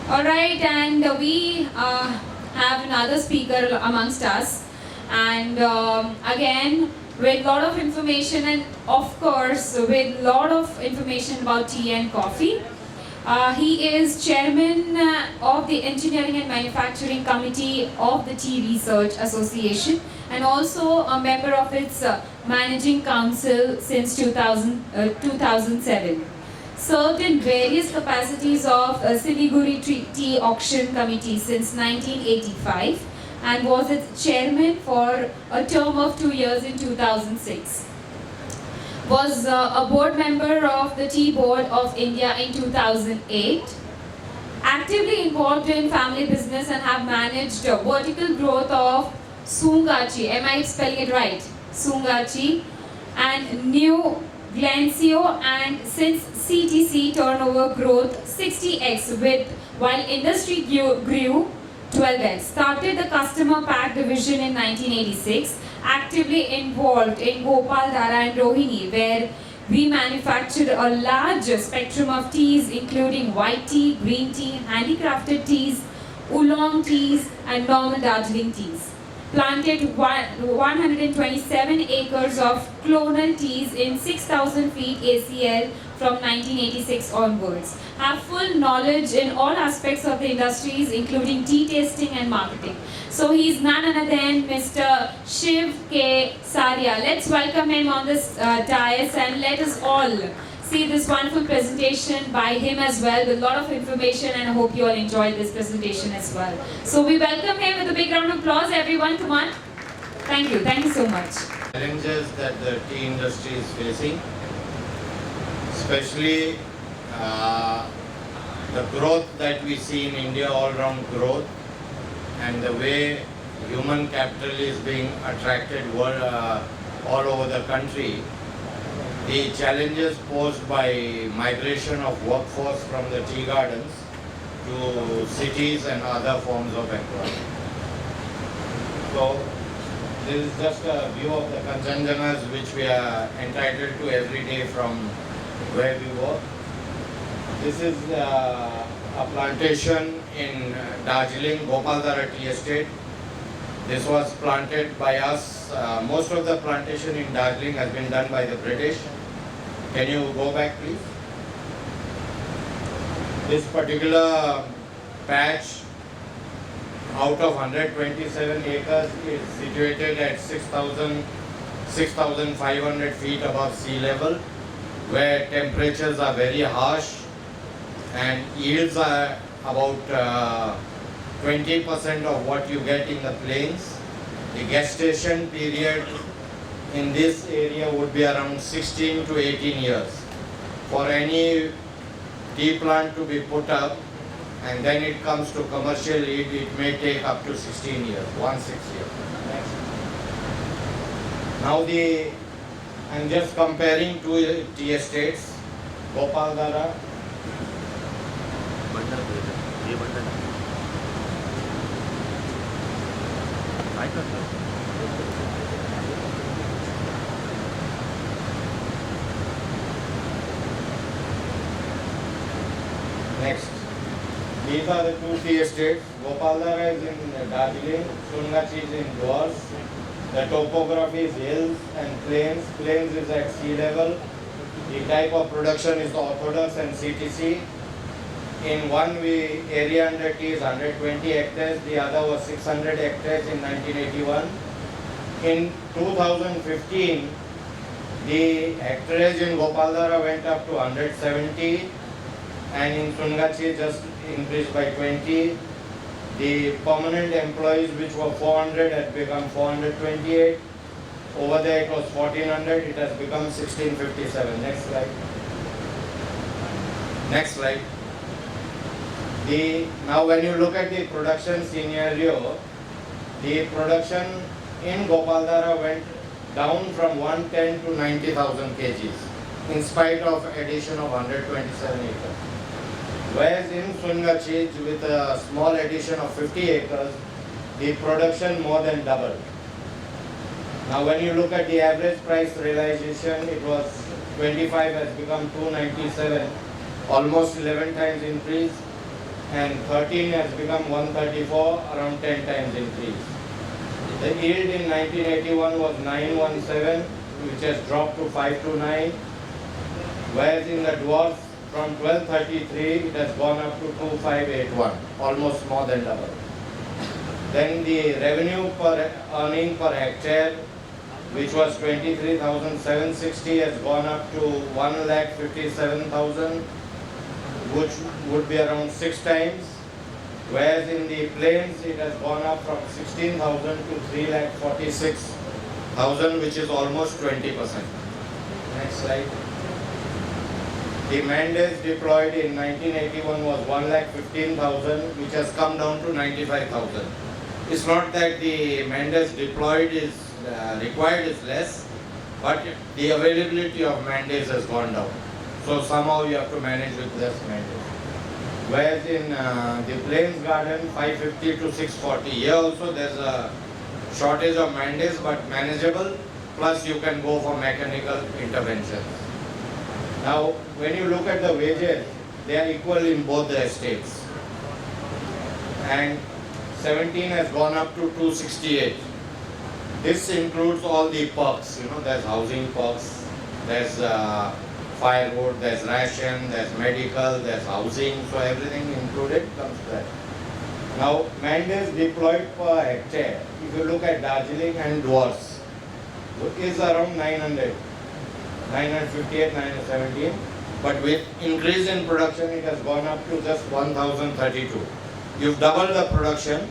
Alright, and we have another speaker amongst us, and again, with lot of information, and of course, with lot of information about tea and coffee. He is chairman of the Engineering and Manufacturing Committee of the Tea Research Association, and also a member of its managing council since 2007. Served in various capacities of Siliguri Tea Auction Committee since 1985, and was its chairman for a term of 2 years in 2006. Was a board member of the Tea Board of India in 2008. Actively involved in family business and have managed vertical growth of Sungachi, am I spelling it right? Sungachi, and New Glencio, and since CTC turnover growth 60x with while industry grew 12x. Started the customer pack division in 1986. Actively involved in Gopaldhara and Rohini, where we manufactured a large spectrum of teas including white tea, green tea, handicrafted teas, oolong teas and normal Darjeeling teas. Planted 127 acres of clonal teas in 6,000 feet ACL from 1986 onwards. Have full knowledge in all aspects of the industries including tea tasting and marketing. So he is none other than Mr. Shiv K. Saria. Let's welcome him on this dais, and let us all see this wonderful presentation by him as well, with a lot of information, and I hope you all enjoyed this presentation as well. So we welcome him with a big round of applause. Everyone, come on. Thank you so much. Challenges that the tea industry is facing, especially the growth that we see in India, all-round growth, and the way human capital is being attracted all over the country. The challenges posed by migration of workforce from the tea gardens to cities and other forms of employment. So this is just a view of the Kanchanjangas which we are entitled to every day from where we work. This is a plantation in Darjeeling, Gopaldhara tea estate. This was planted by us. Most of the plantation in Darjeeling has been done by the British. Can you go back, please? This particular patch, out of 127 acres, is situated at 6,500 feet above sea level, where temperatures are very harsh and yields are about 20% of what you get in the plains. The gestation period in this area would be around 16 to 18 years for any tea plant to be put up, and then it comes to commercial yield, it may take up to 16 years, 16 years. Next. Now I'm just comparing two tea estates, Gopaldhara. Next. These are the two tea estates. Gopaldhara is in Darjeeling, Sungachi is in Dwars. The topography is hills and plains. Plains is at sea level. The type of production is orthodox and CTC. In one area under tea is 120 hectares, the other was 600 hectares in 1981. In 2015, the hectareage in Gopaldhara went up to 170, and in Sungachi just increased by 20. The permanent employees, which were 400, had become 428. Over there it was 1400, it has become 1657. Next slide. Next slide. Now when you look at the production scenario, the production in Gopaldhara went down from 110 to 90,000 kgs in spite of addition of 127 acres. Whereas in Sungachi, with a small addition of 50 acres, the production more than doubled. Now when you look at the average price realization, it was 25, has become 297, almost 11 times increase. and 13 has become 134, around 10 times increase. The yield in 1981 was 917, which has dropped to 529, whereas in the dwarfs from 1233 it has gone up to 2581, almost more than double. Then the revenue per earning per hectare, which was 23,760, has gone up to 1,57,000, which would be around 6 times. Whereas in the plains it has gone up from 16,000 to 3,46,000, which is almost 20%. Next slide. The mandates deployed in 1981 was 1,15,000, which has come down to 95,000. It's not that the mandates deployed is required is less, but the availability of mandates has gone down. So somehow you have to manage with less mandates. Whereas in the plains garden, 550 to 640. Here also there's a shortage of mandates, but manageable. Plus you can go for mechanical interventions. Now, when you look at the wages, they are equal in both the estates. And 17 has gone up to 268. This includes all the perks. There's housing perks, there's firewood, there's ration, there's medical, there's housing, so everything included comes there. Now, mandates deployed per hectare, if you look at Darjeeling and dwarfs, is around 900, 958, 917, but with increase in production, it has gone up to just 1,032. You've doubled the production,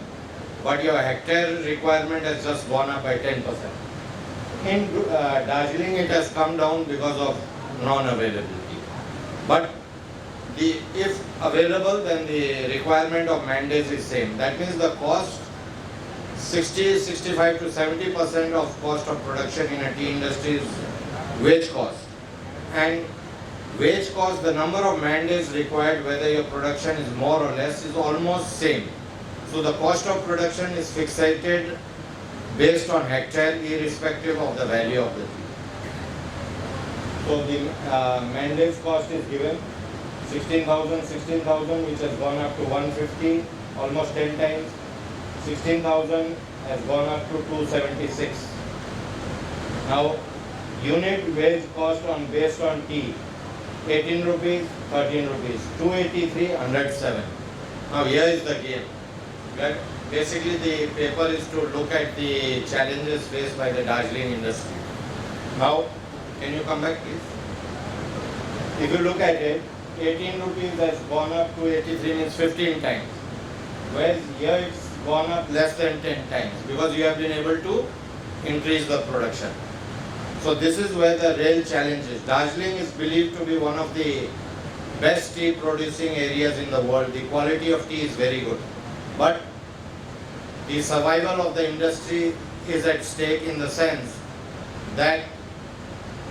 but your hectare requirement has just gone up by 10%. In Darjeeling, it has come down because of non-availability. But if available, then the requirement of mandates is same. That means the cost, 60, 65 to 70% of cost of production in a tea industry is wage cost. And wage cost, the number of mandates required, whether your production is more or less, is almost same. So the cost of production is fixated based on hectare, irrespective of the value of the tea. So the mandates cost is given 16,000, which has gone up to 150, almost 10 times. 16,000 has gone up to 276. Now, unit wage cost based on tea, 18 rupees, 13 rupees, 283, 107. Now here is the game. Basically the paper is to look at the challenges faced by the Darjeeling industry. Now, can you come back please? If you look at it, 18 rupees has gone up to 83, means 15 times. Whereas here it's gone up less than 10 times because you have been able to increase the production. So this is where the real challenge is. Darjeeling is believed to be one of the best tea producing areas in the world. The quality of tea is very good. But the survival of the industry is at stake in the sense that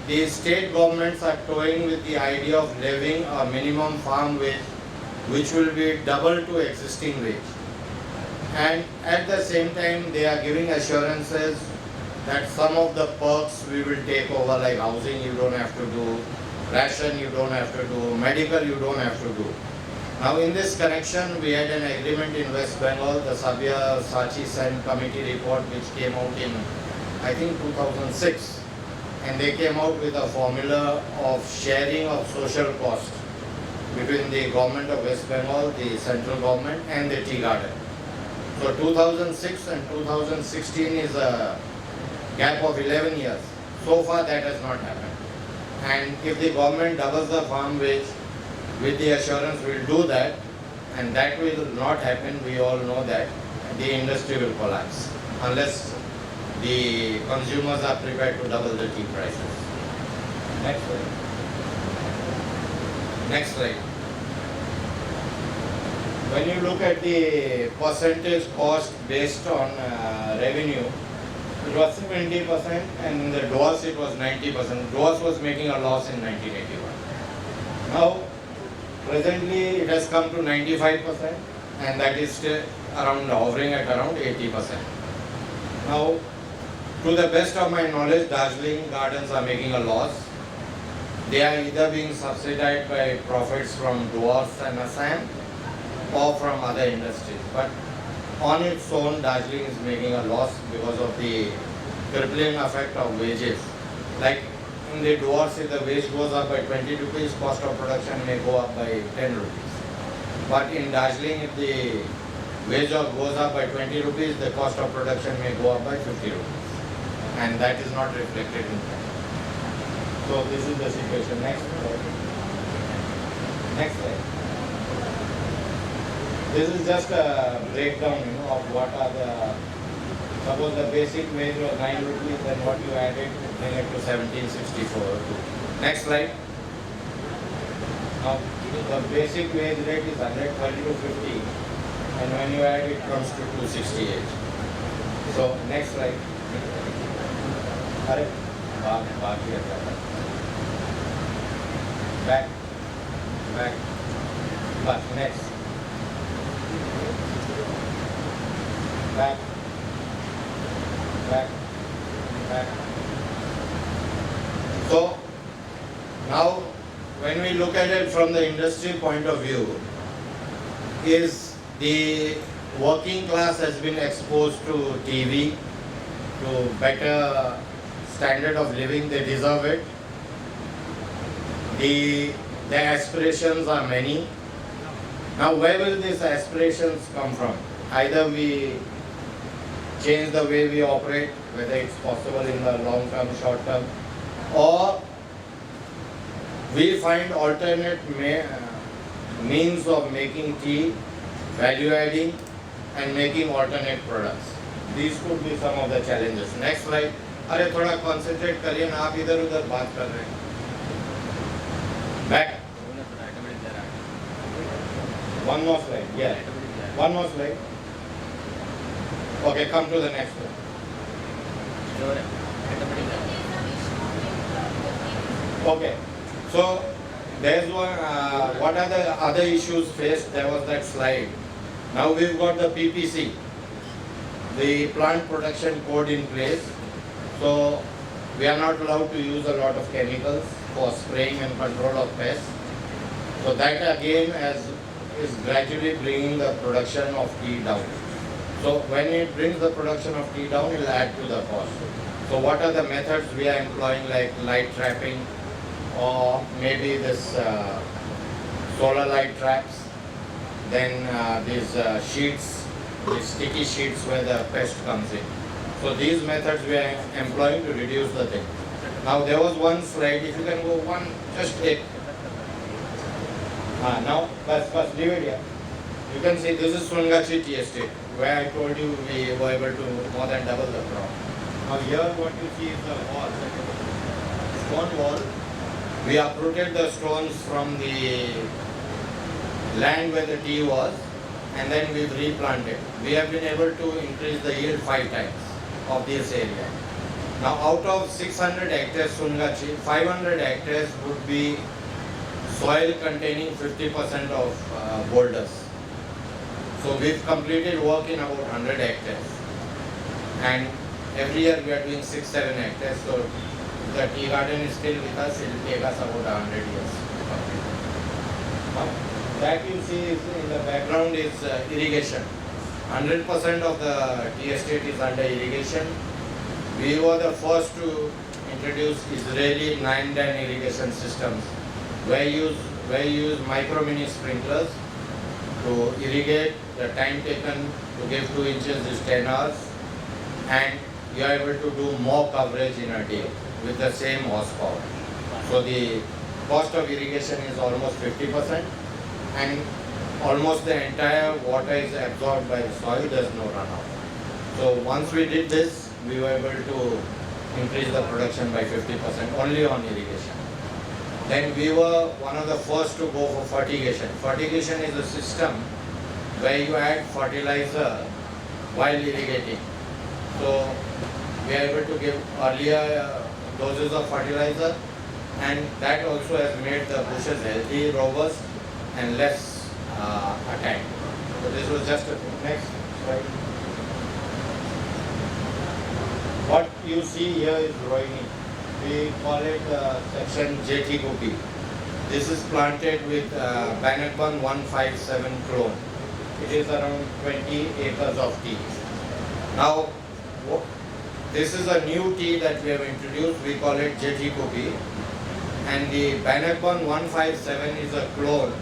the state governments are toying with the idea of levying a minimum farm wage which will be double to existing wage. And at the same time they are giving assurances that some of the perks we will take over, like housing you don't have to do, ration you don't have to do, medical you don't have to do. Now in this connection we had an agreement in West Bengal, the Saria Sachi Sen committee report which came out in I think 2006, and they came out with a formula of sharing of social cost between the government of West Bengal, the central government and the tea garden. So 2006 and 2016 is a gap of 11 years. So far that has not happened. And if the government doubles the farm wage, with the assurance we'll do that, and that will not happen, we all know that, the industry will collapse unless the consumers are prepared to double the tea prices. Next slide. Next slide. When you look at the percentage cost based on revenue, it was 70% and in the dwarfs it was 90%. Dwarfs was making a loss in 1981. Now, presently it has come to 95% and that is still hovering at around 80%. Now, to the best of my knowledge, Darjeeling gardens are making a loss. They are either being subsidized by profits from dwarfs and Assam, or from other industries. But on its own, Darjeeling is making a loss because of the crippling effect of wages. Like in the Dwarfs, if the wage goes up by 20 rupees, cost of production may go up by 10 rupees. But in Darjeeling, if the wage goes up by 20 rupees, the cost of production may go up by 50 rupees. And that is not reflected in that. So this is the situation. Next slide. Next slide. This is just a breakdown, of what are the, suppose the basic wage was 9 rupees, then what you added, bring it to 1764. Next slide. Now, the basic wage rate is 132.50, and when you add it comes to 268. So, next slide. Back. But next. Back. So, now when we look at it from the industry point of view, is the working class has been exposed to TV, to better standard of living, they deserve it. Their aspirations are many. Now where will these aspirations come from? Either we change the way we operate, whether it's possible in the long term, short term, or we find alternate means of making tea, value adding, and making alternate products. These could be some of the challenges. Next slide. अरे थोड़ा concentrate करिए ना, आप इधर उधर बात कर रहे हैं. Back. One more slide. Yeah. One more slide. Okay, come to the next one. Okay. So there's one. What are the other issues faced? There was that slide. Now we've got the PPC, the plant protection code in place. So we are not allowed to use a lot of chemicals for spraying and control of pests. So that again is gradually bringing the production of tea down. So when it brings the production of tea down, it will add to the cost. So what are the methods we are employing, like light trapping, or maybe this solar light traps, then these sheets, these sticky sheets where the pest comes in. So these methods we are employing to reduce the thing. Now there was one slide, if you can go one, just take. Now, first leave it here. You can see this is Sungachi tea estate, where I told you we were able to more than double the crop. Now here what you see is the wall, stone wall. We uprooted the stones from the land where the tea was, and then we've replanted. We have been able to increase the yield 5 times of this area. Now out of 600 hectares Sungachi, 500 hectares would be soil containing 50% of boulders. So we've completed work in about 100 hectares. And every year we are doing 6-7 hectares. So the tea garden is still with us, it will take us about 100 years. That you see is in the background is irrigation. 100% of the tea estate is under irrigation. We were the first to introduce Israeli 9-dan irrigation systems, where you use micro mini sprinklers to irrigate. The time taken to give 2 inches is 10 hours, and you are able to do more coverage in a day with the same horsepower. So the cost of irrigation is almost 50%, and almost the entire water is absorbed by the soil, there is no runoff. So once we did this, we were able to increase the production by 50% only on irrigation. Then we were one of the first to go for fertigation. Fertigation is a system where you add fertilizer while irrigating. So we are able to give earlier doses of fertilizer, and that also has made the bushes healthy, robust, and less attacked. So this was just a next slide. What you see here is Rohini. We call it section JT Gopi. This is planted with Bannockburn 157 clone. It is around 20 acres of tea. Now, this is a new tea that we have introduced. We call it Jeti Kupi. And the Bannockburn 157 is a clone,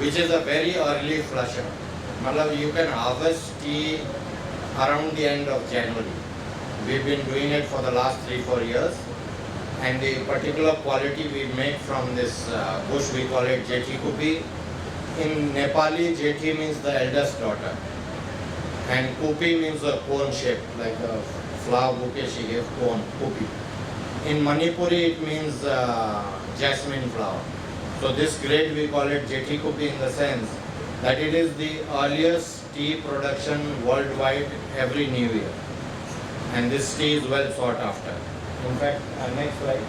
which is a very early flusher. Matlab, you can harvest tea around the end of January. We've been doing it for the last 3-4 years. And the particular quality we make from this bush, we call it Jeti Kupi. In Nepali, Jeti means the eldest daughter. And Kupi means a cone shape, like a flower bouquet she gave, cone, Kupi. In Manipuri, it means jasmine flower. So this grade, we call it Jeti Kupi in the sense that it is the earliest tea production worldwide every new year. And this tea is well sought after. In fact, next slide.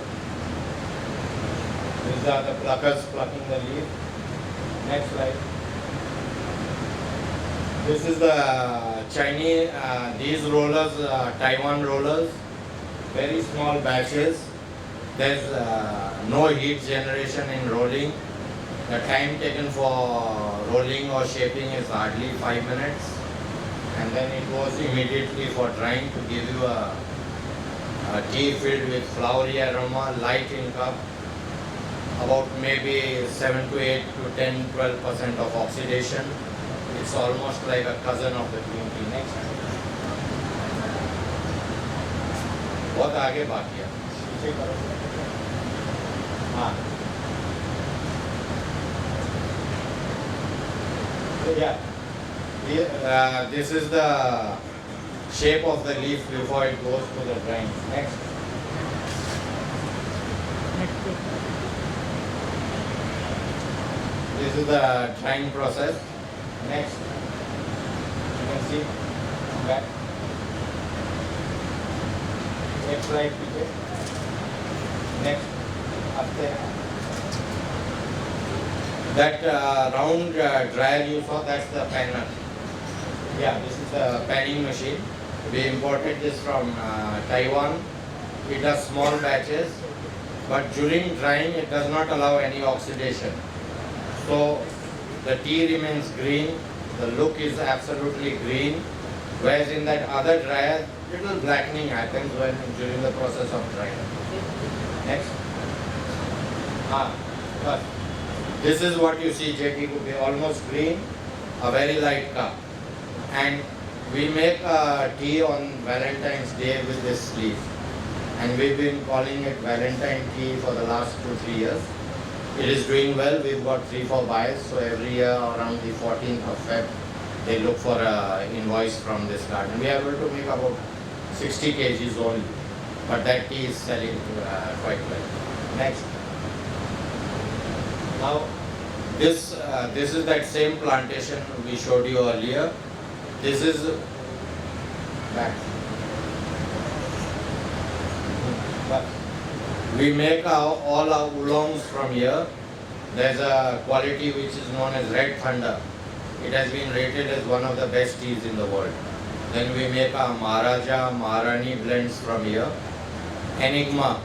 These are the pluckers plucking the leaf. Next slide. This is the Chinese, these rollers, Taiwan rollers, very small batches. There's no heat generation in rolling. The time taken for rolling or shaping is hardly 5 minutes. And then it goes immediately for drying to give you a tea filled with flowery aroma, light in cup, about maybe 7 to 8 to 10, 12% of oxidation. It's almost like a cousin of the green tea. Next. बहुत आगे बाकी है. पीछे करो. हाँ. So yeah, this is the shape of the leaf before it goes to the drying. Next. This is the drying process. Next. You can see. Back. Next slide, please. Next. Up there. That round dryer you saw, that's the panner. Yeah, this is the panning machine. We imported this from Taiwan. It does small batches, but during drying it does not allow any oxidation. So the tea remains green, the look is absolutely green, whereas in that other dryer, little blackening happens during the process of drying. Next. This is what you see, Jeti Kupi, almost green, a very light cup. And we make tea on Valentine's Day with this leaf. And we've been calling it Valentine tea for the last 2-3 years. It is doing well. We've got 3-4 buyers. So every year around the 14th of Feb, they look for an invoice from this garden. We are able to make about 60 kgs only. But that tea is selling quite well. Next. Now, this is that same plantation we showed you earlier. This is back. We make all our oolongs from here. There's a quality which is known as Red Thunder. It has been rated as one of the best teas in the world. Then we make our Maharaja, Maharani blends from here. Enigma.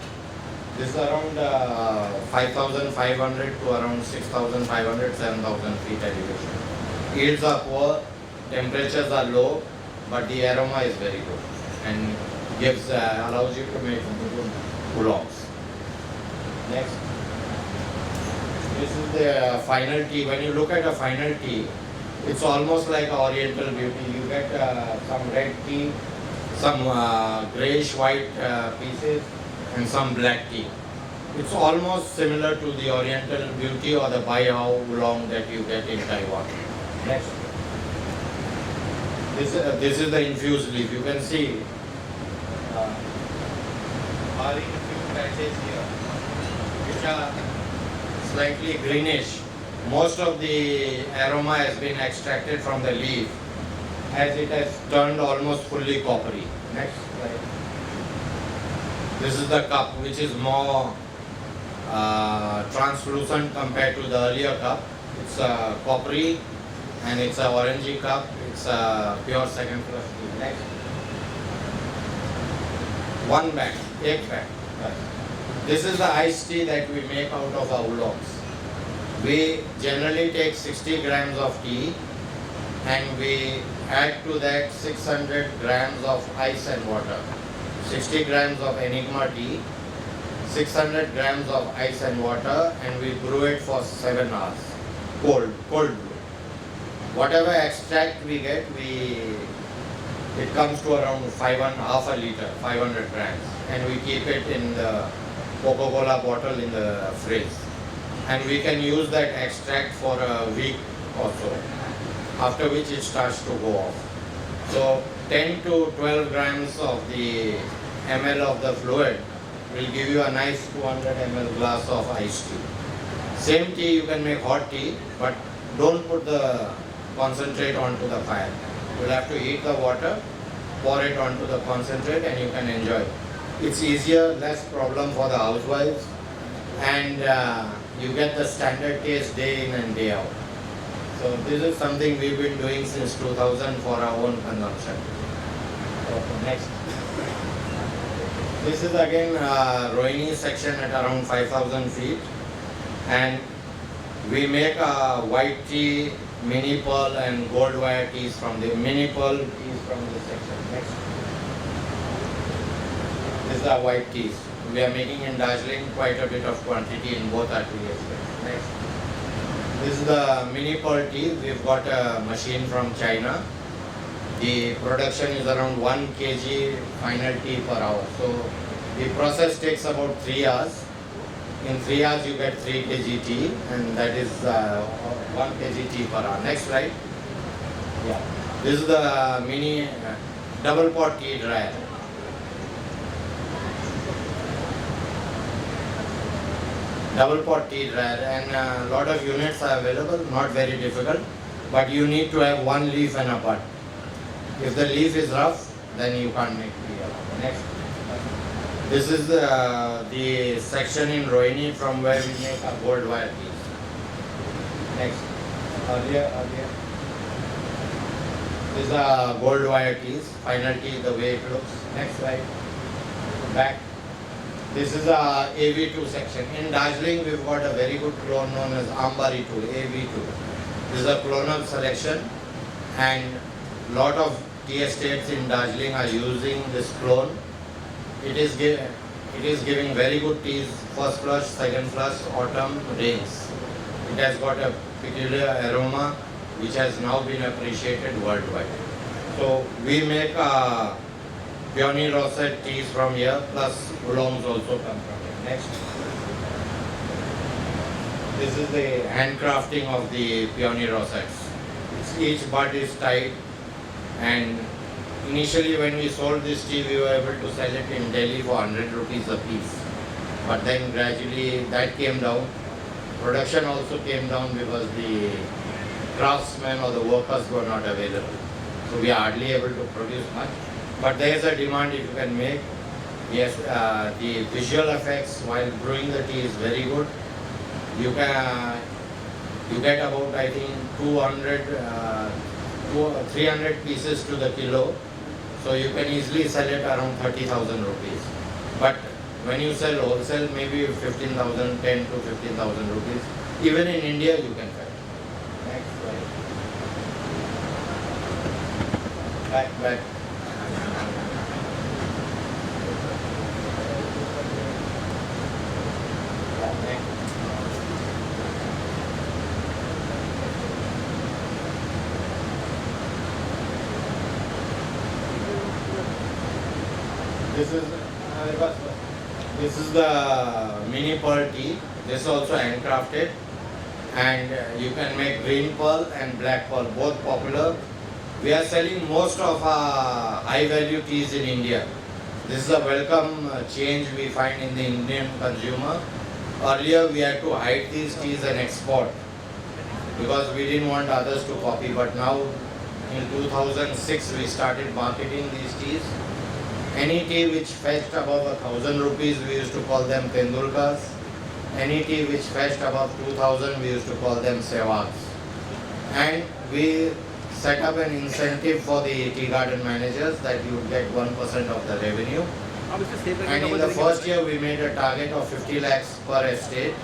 This is around 5,500 to around 6,500, 7,000 feet elevation. Yields are poor, temperatures are low, but the aroma is very good and gives allows you to make good oolongs. Next. This is the final tea. When you look at a final tea, it's almost like Oriental beauty. You get some red tea, some greyish white pieces, and some black tea. It's almost similar to the Oriental beauty or the Baihao oolong that you get in Taiwan. Next. This is the infused leaf. You can see are infused patches here, which are slightly greenish. Most of the aroma has been extracted from the leaf as it has turned almost fully coppery. Next slide. This is the cup, which is more translucent compared to the earlier cup. It's coppery and it's an orangey cup. It's a pure second flush tea. Next. One bag, एक bag. This is the iced tea that we make out of our oolongs. We generally take 60 grams of tea and we add to that 600 grams of ice and water. 60 grams of Enigma tea, 600 grams of ice and water, and we brew it for 7 hours. Cold brew. Whatever extract we get, it comes to around half a liter, 500 grams, and we keep it in the Coca-Cola bottle in the fridge. And we can use that extract for a week or so, after which it starts to go off. So 10 to 12 grams of the ml of the fluid will give you a nice 200 ml glass of iced tea. Same tea you can make hot tea, but don't put the concentrate onto the fire. You'll have to heat the water, pour it onto the concentrate, and you can enjoy it. It's easier, less problem for the housewives, and you get the standard taste day in and day out. So this is something we've been doing since 2000 for our own consumption. Okay, next. This is again Rohini section at around 5,000 feet, and we make a white tea, mini pearl and gold wire teas from the mini pearl teas from this section. Next. These are white teas. We are making in Darjeeling quite a bit of quantity in both our tea estates. Next. This is the mini pearl tea. We've got a machine from China. The production is around 1 kg final tea per hour. So the process takes about 3 hours. In 3 hours you get 3 kg tea, and that is 1 kg tea per hour. Next slide. Yeah. This is the mini double pot tea dryer. Double pot tea dryer, and a lot of units are available, not very difficult, but you need to have one leaf and a bud. If the leaf is rough, then you can't make tea. Next. This is the section in Rohini from where we make our gold wire teas. Next. Earlier. These are gold wire teas. Final tea, the way it looks. Next slide. Back. This is a AV2 section. In Darjeeling, we've got a very good clone known as Ambari 2, AV2. This is a clonal selection, and lot of tea estates in Darjeeling are using this clone. It is giving very good teas, first flush, second flush, autumn, rains. It has got a peculiar aroma which has now been appreciated worldwide. So we make peony rosette teas from here, plus oolongs also come from here. Next. This is the handcrafting of the peony rosettes. Each bud is tied, and initially when we sold this tea, we were able to sell it in Delhi for 100 rupees a piece. But then gradually that came down. Production also came down because the craftsmen or the workers were not available. So we are hardly able to produce much. But there is a demand if you can make. Yes, the visual effects while brewing the tea is very good. You get about, I think, 300 pieces to the kilo. So you can easily sell it around 30,000 rupees. But when you sell wholesale, maybe 15,000, 10 to 15,000 rupees. Even in India, you can sell. Next slide. Back. This is the mini pearl tea. This is also handcrafted, and you can make green pearl and black pearl, both popular. We are selling most of our high value teas in India. This is a welcome change we find in the Indian consumer. Earlier we had to hide these teas and export because we didn't want others to copy, but now in 2006 we started marketing these teas. Any tea which fetched above 1,000 rupees, we used to call them Tendulkars. Any tea which fetched above 2,000, we used to call them Sehwags. And we set up an incentive for the tea garden managers that you would get 1% of the revenue. And in the first year, we made a target of 50 lakhs per estate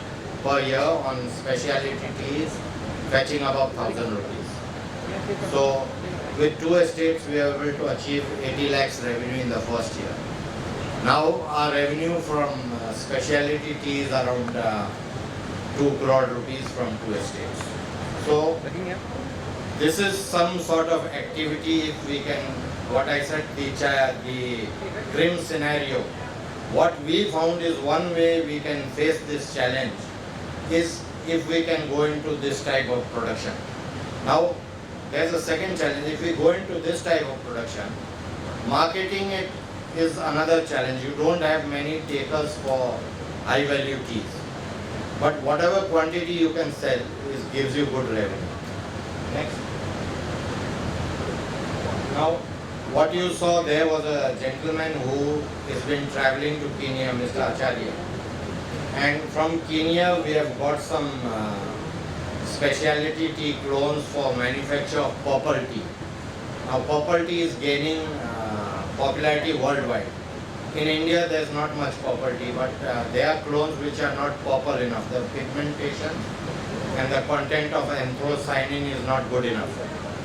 per year on specialty teas, fetching above 1,000 rupees. So with 2 estates, we are able to achieve 80 lakhs revenue in the first year. Now our revenue from specialty tea is around 2 crore rupees from 2 estates. So this is some sort of activity if we can, what I said, the grim scenario. What we found is one way we can face this challenge is if we can go into this type of production. Now, there's a second challenge. If we go into this type of production, marketing it is another challenge. You don't have many takers for high value teas. But whatever quantity you can sell gives you good revenue. Next. Now, what you saw there was a gentleman who has been traveling to Kenya, Mr. Acharya. And from Kenya, we have got some specialty tea clones for manufacture of purple tea. Now, purple tea is gaining popularity worldwide. In India, there's not much purple tea, but there are clones which are not purple enough. The pigmentation and the content of anthocyanin is not good enough.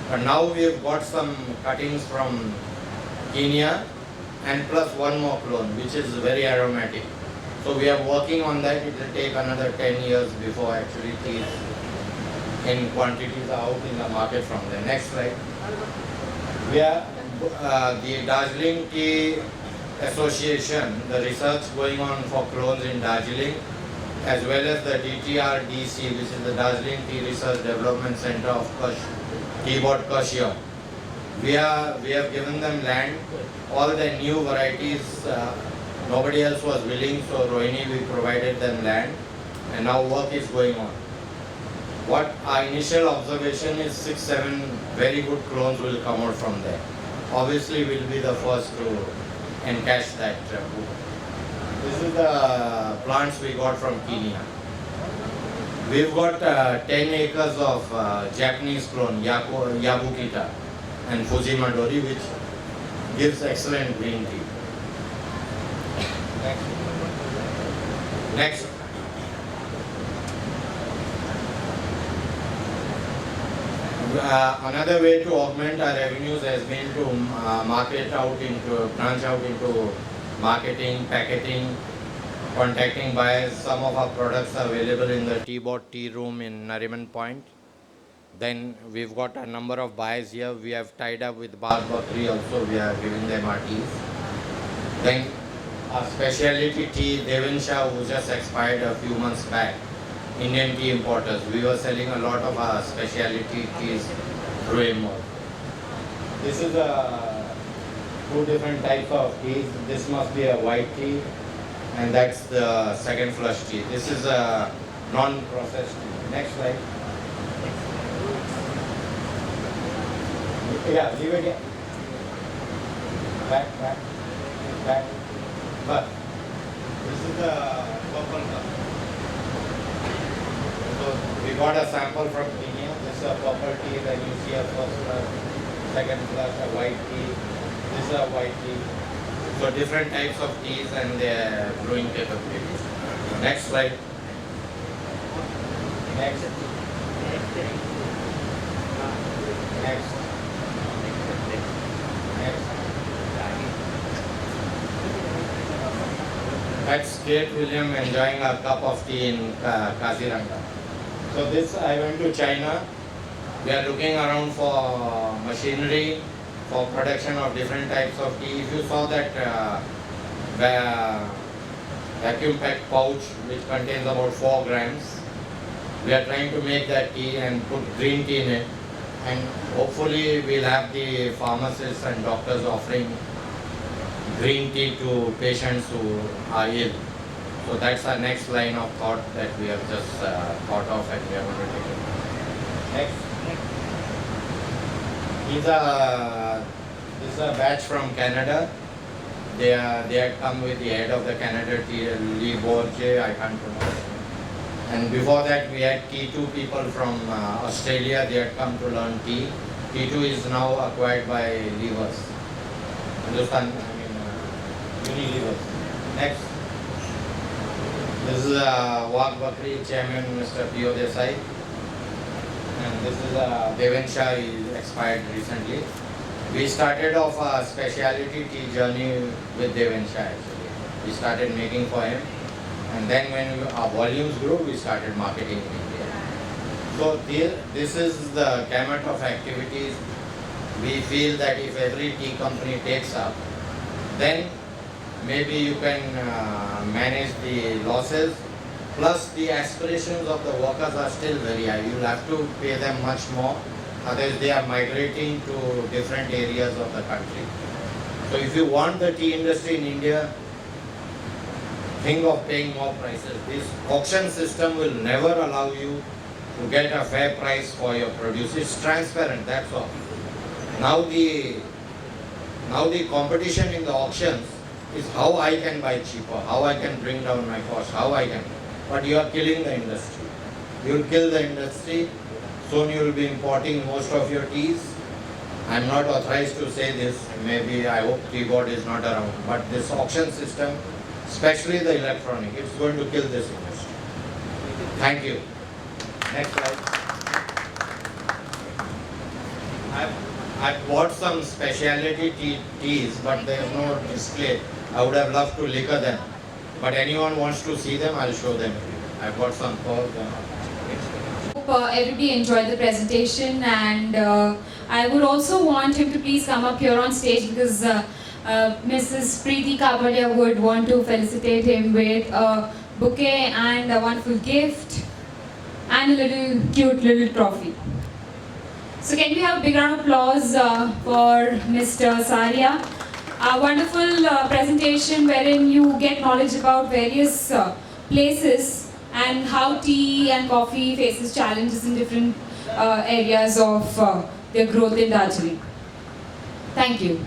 But now we have got some cuttings from Kenya and plus one more clone, which is very aromatic. So we are working on that. It will take another 10 years before actually teas in quantities are out in the market from there. Next slide. We are the Darjeeling Tea Association, the research going on for clones in Darjeeling, as well as the DTRDC, which is the Darjeeling Tea Research Development Center of Tea Board Kashia. We have given them land. All the new varieties, nobody else was willing, so Rohini, we provided them land, and now work is going on. What our initial observation is 6-7 very good clones will come out from there. Obviously, we'll be the first to encash that. This is the plants we got from Kenya. We've got 10 acres of Japanese clone, Yabukita and Fujimadori, which gives excellent green tea. Next. Another way to augment our revenues has been to branch out into marketing, packaging, contacting buyers. Some of our products are available in the Teabot Tea Room in Nariman Point. Then we've got a number of buyers here. We have tied up with Bar Bakri also. We are giving them our teas. Then our specialty tea, Devin Shah, who just expired a few months back. Indian tea importers. We were selling a lot of our specialty teas through him. This is two different types of teas. This must be a white tea, and that's the second flush tea. This is a non-processed tea. Next slide. Yeah, leave it here. Back. But this is the purple cup. So we got a sample from Kenya. This is a purple tea. Then you see a first flush, second flush, a white tea. This is a white tea. So different types of teas and their brewing capabilities. Next slide. Next. That's Kate William enjoying a cup of tea in Kaziranga. So this, I went to China. We are looking around for machinery for production of different types of tea. If you saw that vacuum packed pouch which contains about 4 grams, we are trying to make that tea and put green tea in it. And hopefully we'll have the pharmacists and doctors offering green tea to patients who are ill. So that's our next line of thought that we have just thought of and we are going to take it. Next. This is a batch from Canada. They had come with the head of the Canada tea, Lee Borje, I can't pronounce. And before that we had T2 people from Australia. They had come to learn tea. T2 is now acquired by Levers. Unilevers. Next. This is Wagh Bakri Chairman, Mr. P.O. Desai. and this is Devensha, he expired recently. We started off a specialty tea journey with Devensha actually. We started making for him, and then when our volumes grew, we started marketing in India. So this is the gamut of activities we feel that if every tea company takes up, then maybe you can manage the losses. Plus the aspirations of the workers are still very high. You'll have to pay them much more, otherwise they are migrating to different areas of the country. So if you want the tea industry in India, think of paying more prices. This auction system will never allow you to get a fair price for your produce. It's transparent, that's all. Now the competition in the auctions is how I can buy cheaper, how I can bring down my cost, how I can. But you are killing the industry. You will kill the industry. Soon you will be importing most of your teas. I am not authorized to say this. Maybe I hope tea board is not around. But this auction system, especially the electronic, it's going to kill this industry. Thank you. Next slide. I've bought some specialty teas, but there is no display. I would have loved to liquor them. But anyone wants to see them, I'll show them. I've got some for them. Hope everybody enjoyed the presentation, and I would also want him to please come up here on stage because Mrs. Preeti Kabadia would want to felicitate him with a bouquet and a wonderful gift and a little cute little trophy. So can we have a big round of applause for Mr. Saria? A wonderful presentation wherein you get knowledge about various places and how tea and coffee faces challenges in different areas of their growth in Darjeeling. Thank you.